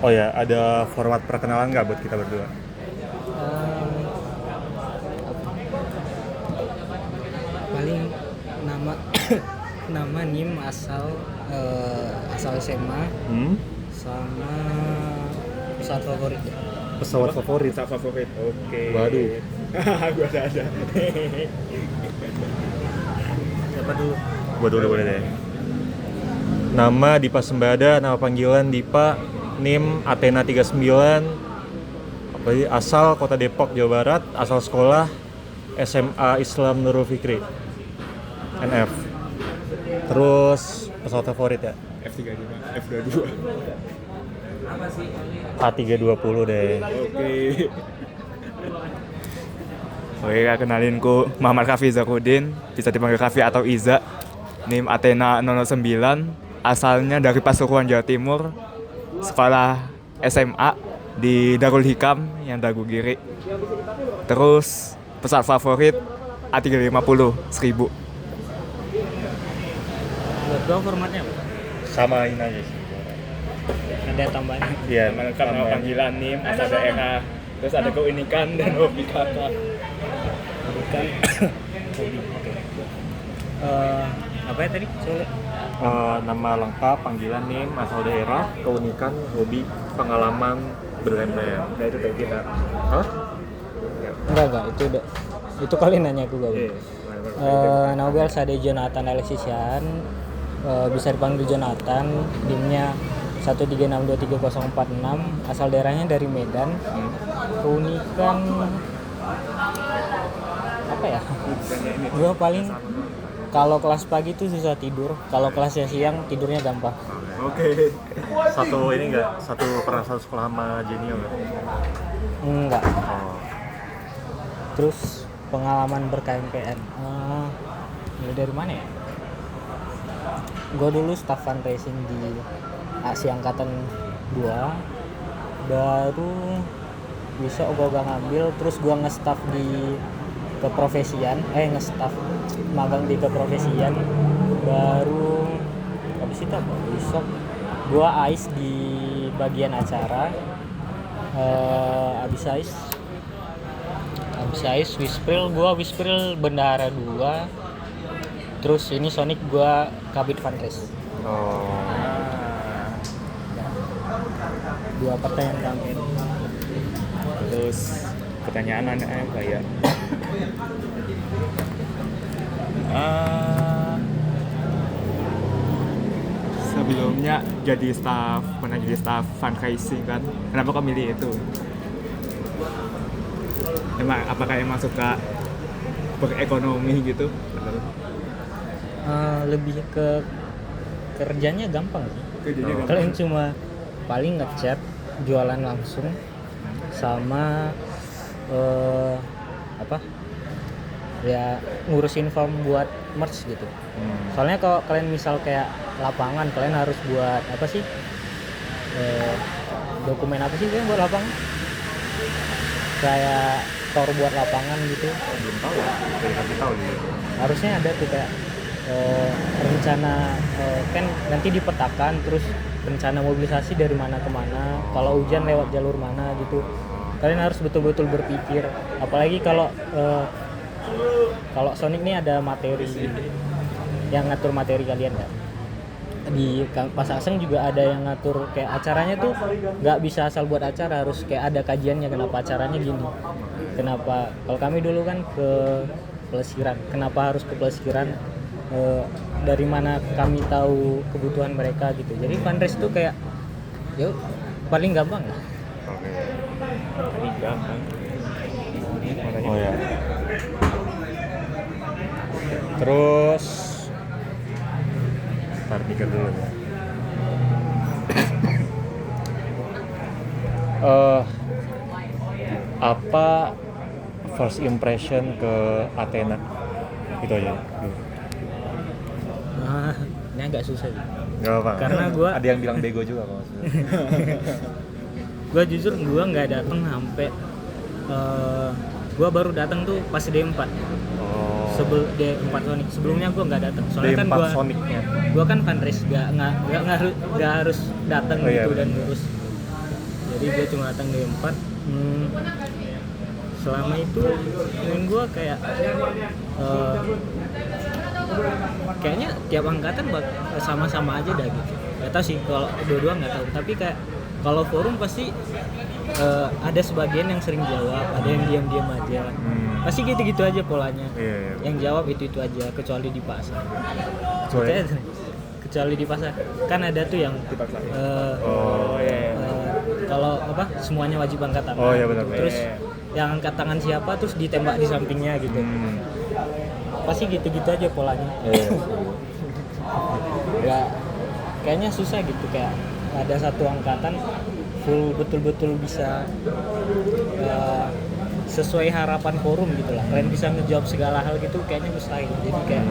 Oh ya, ada format perkenalan nggak buat kita berdua? Ehm, paling nama nama NIM asal SMA Hmm? sama pesawat favorit. Pesawat favorit. Pesawat favorit. Oke. Waduh. Gua ada. Siapa dulu? Gua dulu boleh deh. Nama Dipa Sembada, nama panggilan Dipa, NIM Athena 39, asal Kota Depok, Jawa Barat, asal sekolah SMA Islam Nurul Fikri, NF. Terus pesawat favorit ya? F35, F22. A320 deh. Oke. Oke, kenalin ku Muhammad Kafi Zakudin, bisa dipanggil Kafi atau Iza. NIM Athena 009, asalnya dari Pasuruan, Jawa Timur. Sekolah SMA di Darul Hikam yang Dagu Giri. Terus pesawat favorit A350 1000. Buat gua formatnya apa? Samain aja sih. Ada tambahan. Iya, Karena panggilan NIM, asal daerah, terus ada keunikan dan hobi kakak. Bukan. Hobi. Oke. Apa ya tadi? Soalnya Nama lengkap, panggilan NIM, asal daerah, keunikan, hobi, pengalaman, berlem-lem. Nah itu dari kita. Hah? enggak itu kalian nanya aku gak. Iya. Nama gue Alsade Jonathan Alexisian, bisa dipanggil Jonathan, NIM-nya 1362346, asal daerahnya dari Medan. Keunikan apa ya? Gue paling kalau kelas pagi tuh susah tidur, kalau kelasnya siang tidurnya gampang. Oke. Satu ini enggak? Pernah satu sekolah sama Jenio enggak? Enggak. Oh. Terus pengalaman ber-KMPN, mulai dari mana ya? Gue dulu staff fundraising di Asia Angkatan 2, baru bisa ogah-ogah ngambil, terus gue nge-staff di keprofesian, nge-staff magang di keprofesian, baru habis itu apa? Besok gue AIS di bagian acara, habis AIS Wispril Bendahara 2, terus ini Sonic gue Kabit Fundraise. Oh. 2 pertanyaan kami. Terus pertanyaan apa ya? Sebelumnya pernah jadi staff fundraising kan? Kenapa kau milih itu? Apakah emang suka berekonomi gitu? Lebih ke kerjanya gampang sih. Kerjanya gampang. Kalian cuma paling ngechat, jualan langsung, sama ya ngurusin form buat merch gitu. Soalnya kalau kalian misal kayak lapangan, kalian harus buat apa sih, dokumen apa sih kalian buat lapangan, kayak tor buat lapangan gitu. Belum tahu ya, kasih tahu nih. Harusnya ada tuh kayak rencana, kan nanti dipetakan, terus rencana mobilisasi dari mana ke mana, kalau hujan lewat jalur mana gitu. Kalian harus betul-betul berpikir, apalagi kalau Sonic nih ada materi yang ngatur materi kalian kan. Di Pasaseng juga ada yang ngatur kayak acaranya tuh nggak bisa asal buat acara, harus kayak ada kajiannya, kenapa acaranya gini, kenapa. Kalau kami dulu kan ke pelesiran, kenapa harus ke pelesiran, dari mana kami tahu kebutuhan mereka gitu. Jadi fundraise tuh kayak yuk paling gampang lah. Oke. Paling gampang. Oh ya. Terus ntar pikir dulu ya. Apa first impression ke Athena? Itu aja. Ini agak susah sih. Gak apa. Karena gua- ada yang bilang bego juga kok maksudnya. Gue jujur nggak datang sampai, gue baru datang tuh pas D4. Oh. D4 Sonic. Sebelumnya gue nggak datang. Soalnya kan D4 Sonicnya. gue kan fundraise, nggak harus datang Oh, iya, gitu bener. dan ngurus. jadi gue cuma datang D4. Selama itu menurut gue kayak kayaknya tiap angkatan sama-sama aja dah gitu. Gak tau sih kalau dua-dua nggak tahu, tapi kayak kalau forum pasti ada sebagian yang sering jawab, ada yang diam-diam aja. Pasti gitu-gitu aja polanya. Iya. Yang jawab itu aja, kecuali di pasar. Kecuali? Kecuali di pasar. Kan ada tuh yang kalau apa semuanya wajib angkat tangan. Oh iya benar. Terus yang angkat tangan siapa terus ditembak di sampingnya gitu. Pasti gitu-gitu aja polanya. Nggak, kayaknya susah gitu, kayak ada satu angkatan full betul-betul bisa sesuai harapan forum gitu lah. Kalian bisa ngejawab segala hal gitu, kayaknya mustahil. Jadi kayak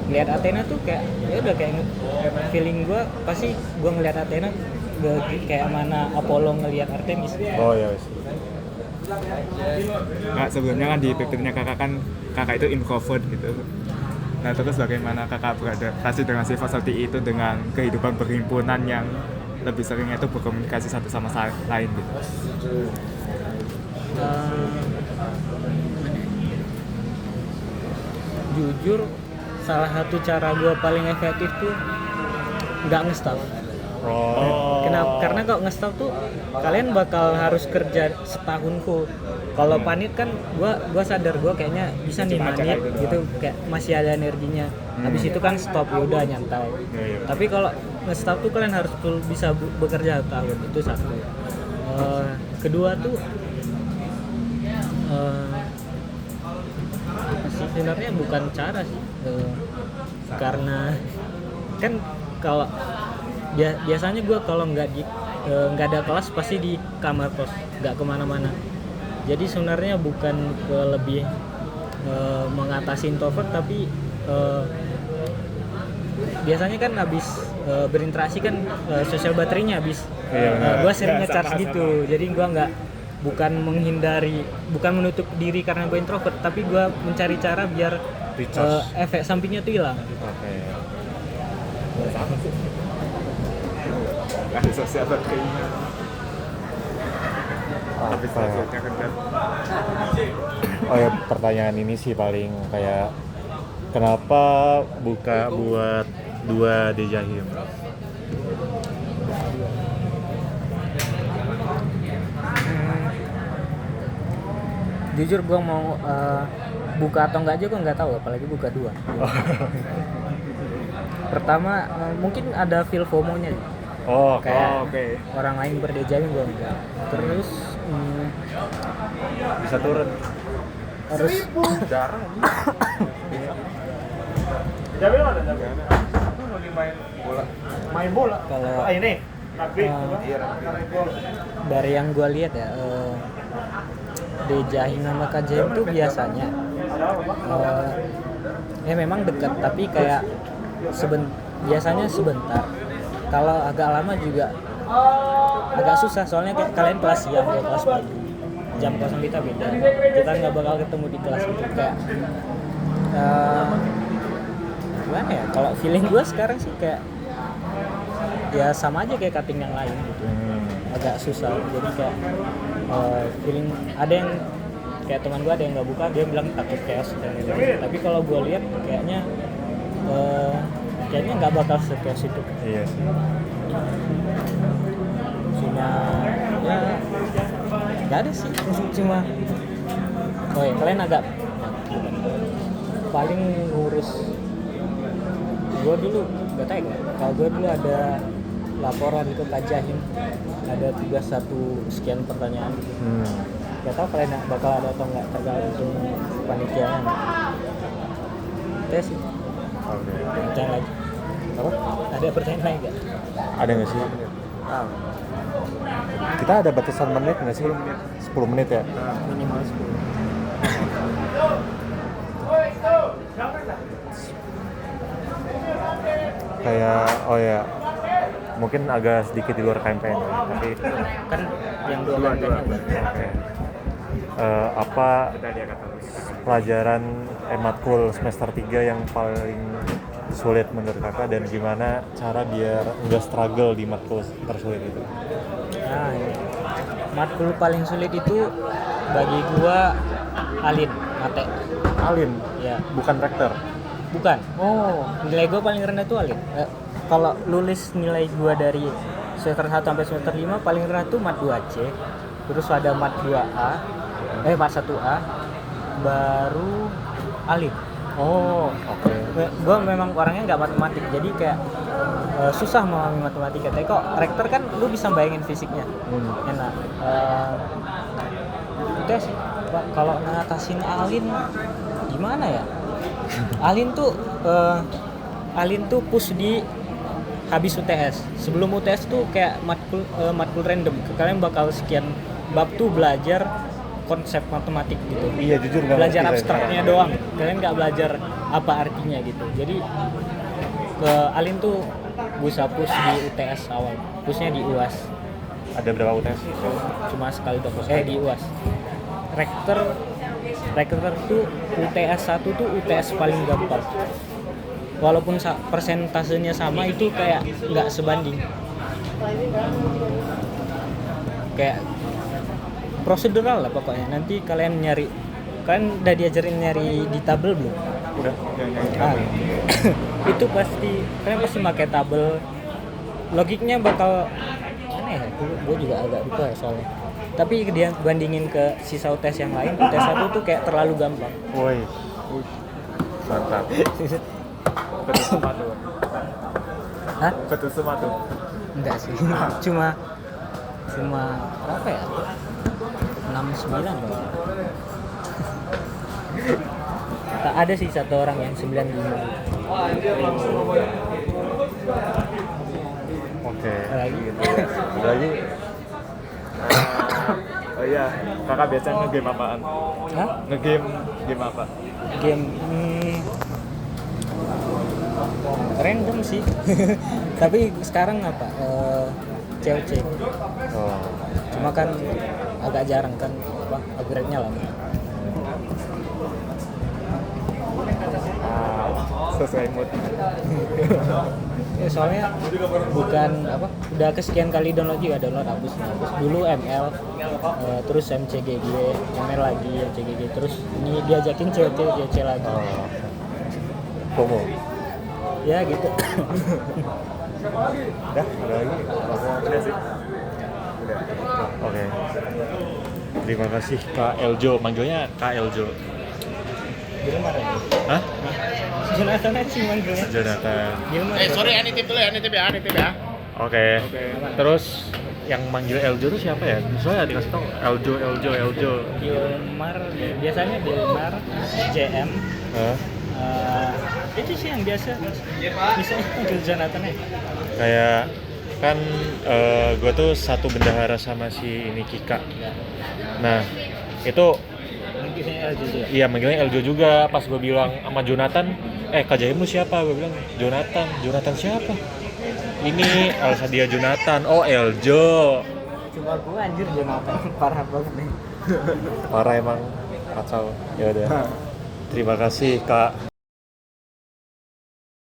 lihat Athena tuh kayak ya udah kayak feeling gue pasti gue ngelihat Athena kayak mana Apollo ngelihat Artemis. Oh iya. Kak, sebelumnya kan di PPT-nya kakak itu introvert gitu. Nah terus bagaimana kakak beradaptasi dengan sifat seperti itu dengan kehidupan perhimpunan yang lebih seringnya itu berkomunikasi satu sama lain gitu? Jujur salah satu cara gue paling efektif tuh nggak nge-staff. Kenapa? Karena kalau nge-staff tuh kalian bakal harus kerja setahun full. Kalau panit kan gua sadar gua kayaknya bisa nih manit gitu, kayak masih ada energinya. Habis itu kan stop, ya udah nyantai. Tapi kalau nge-staff tuh kalian harus full bisa bekerja setahun, itu satu. Kedua tuh sebenarnya bukan cara sih, karena kan kalau biasanya gue kalau nggak ada kelas pasti di kamar kos, nggak kemana-mana. Jadi sebenarnya bukan lebih mengatasi introvert, tapi biasanya kan habis berinteraksi kan sosial baterainya habis. Gue sering nge-charge gitu, jadi gue bukan menutup diri karena gue introvert, tapi gue mencari cara biar efek sampingnya tuh hilang. Ada sosial baterainya. Habis selanjutnya kan. Oh ya, pertanyaan ini sih paling kayak kenapa buka buat 2 Dejahim? Jujur gue mau buka atau enggak aja gue nggak tahu, apalagi buka 2. Pertama mungkin ada feel FOMO-nya. Kayak orang lain berdejahim gue enggak. Terus Bisa turun. harus Jarang. Main bola. kalau Ini. dari yang gue lihat ya, Dejahim sama KJM tuh biasanya memang dekat, tapi kayak biasanya sebentar. Kalau agak lama juga agak susah, soalnya kayak kalian kelas siang, kayak kelas pagi, jam kosong kita beda, kita nggak bakal ketemu di kelas itu. Kayak gimana ya, kalau feeling gue sekarang sih kayak ya sama aja kayak cutting yang lain gitu, agak susah. Jadi kayak feeling ada yang kayak teman gue ada yang nggak buka, dia bilang takut chaos dan lain-lain. Tapi kalau gue lihat kayaknya nggak bakal se-chaos itu. Iya sih. Cuma ya nggak ada sih, cuma kalian agak paling ngurus. Gue dulu nggak tahu ya, kalau gue dulu ada laporan ke Kajahim, ada tugas 1 sekian pertanyaan gitu. Gak tau kalian bakal ada atau nggak, tergantung panitianya. Tes sih. Pertanyaan lagi. Apa? Ada pertanyaan lain nggak? Ada nggak sih? Kita ada batasan menit nggak sih? 10 menit ya? Minimal 10. Kayak mungkin agak sedikit di luar KMPN, tapi Kan yang 2 udah. apa pelajaran matkul semester 3 yang paling sulit menurut kakak dan gimana cara biar nggak struggle di matkul tersulit itu? Nah, ini. Matkul paling sulit itu bagi gua Alin, mate. Alin, Ya, bukan rektor. bukan. Oh, Nilai gua paling rendah tuh Alin. Kalau lulus nilai gua dari semester 1 sampai semester 5 paling rendah tuh mat 2C. Terus ada mat 2A, mat 1A, baru Alin. oh, oke. Gue memang orangnya nggak matematik, jadi kayak susah memahami matematika. Tapi kok rektor kan lu bisa bayangin fisiknya, enak. Udah sih, Pak, kalau ngatasin Alin gimana ya? Alin tuh push di habis UTS. Sebelum UTS tuh kayak matkul random. Kalian bakal sekian bab tuh belajar konsep matematik gitu. Iya, jujur banget. Belajar abstraknya doang. Kalian nggak belajar apa artinya gitu. Jadi Alin tuh bisa push di UTS awal. Pushnya di UAS. Ada berapa UTS? Cuma sekali doang. Di UAS. Rektor tuh UTS 1 tuh UTS paling gampang. Walaupun persentasenya sama itu kayak nggak sebanding. Kayak prosedural lah pokoknya. Nanti kalian udah diajarin nyari di tabel belum? Udah. Itu kalian pasti pakai tabel. Logiknya bakal aneh ya, gue juga agak lupa ya soalnya. Tapi dia bandingin ke sisa UTS yang lain, UTS 1 tuh kayak terlalu gampang. Woi, mantap. Betul semua tuh. Hah? Betul semua tuh. Enggak sih. Cuma berapa ya? 69 loh. Tak ada sih satu orang yang 95. Oke. Lagi. Lagi Oh iya, kakak biasa ngegame apaan? Hah? Game apa? Game random sih. Tapi sekarang apa? COC. oh. Cuma kan agak jarang kan upgrade-nya lama. Sesuai mood. Ya, soalnya bukan udah kesekian kali download hapus. Dulu ML, terus MCGG, ML lagi MCGG, terus ini diajakin COC lagi. FOMO. Ya gitu. Udah, ada lagi? Udah sih. Oke. Terima kasih Kak Eljo, manggilnya Kak Eljo. Gilmar ya? Hah? Jonathan aja sih manggilnya. Jonathan. Gilmar. Sorry ya, nitip dulu ya, nitip ya. Oke. Terus yang manggil Eljo tuh siapa ya? Soalnya dikasih tau Eljo. Gilmar, biasanya Gilmar, JM. Hah? Itu sih yang biasa. Misalnya manggil Jonathan ya. Kayak kan gue tuh satu bendahara sama si ini Kika. Nah itu Manggilnya Eljo juga. iya manggilnya Eljo juga. Pas gue bilang sama Jonathan, KJM lu siapa? Gue bilang Jonathan siapa? Ini Elsadia Jonathan. Oh Eljo. Cuma gue anjir Jonathan parah banget nih. Parah emang kacau. Ya udah. Terima kasih Kak